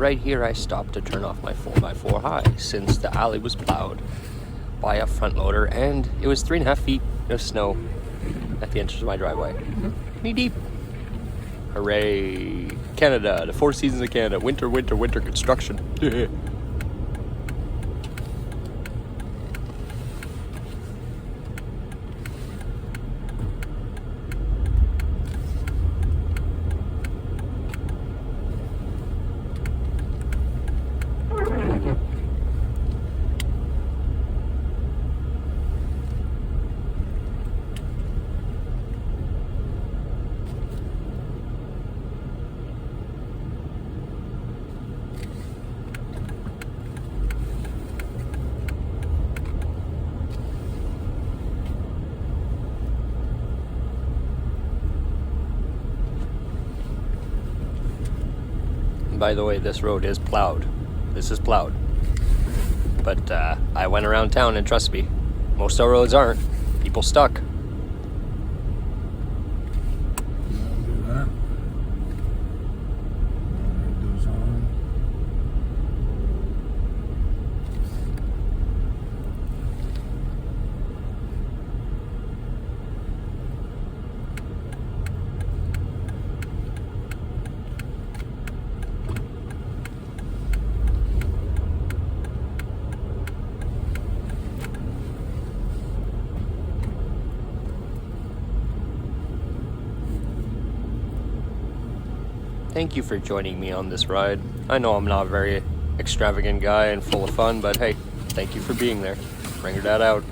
right here I stopped to turn off my 4x4 high since the alley was plowed by a front loader and it was 3.5 feet of snow at the entrance of my driveway. Knee deep. Hooray! Canada, the 4 seasons of Canada. Winter, winter, winter construction. By the way, this road is plowed. This is plowed. But I went around town and trust me, most of our roads aren't. People stuck. Thank you for joining me on this ride. I know I'm not a very extravagant guy and full of fun, but hey, thank you for being there. Bring your dad out.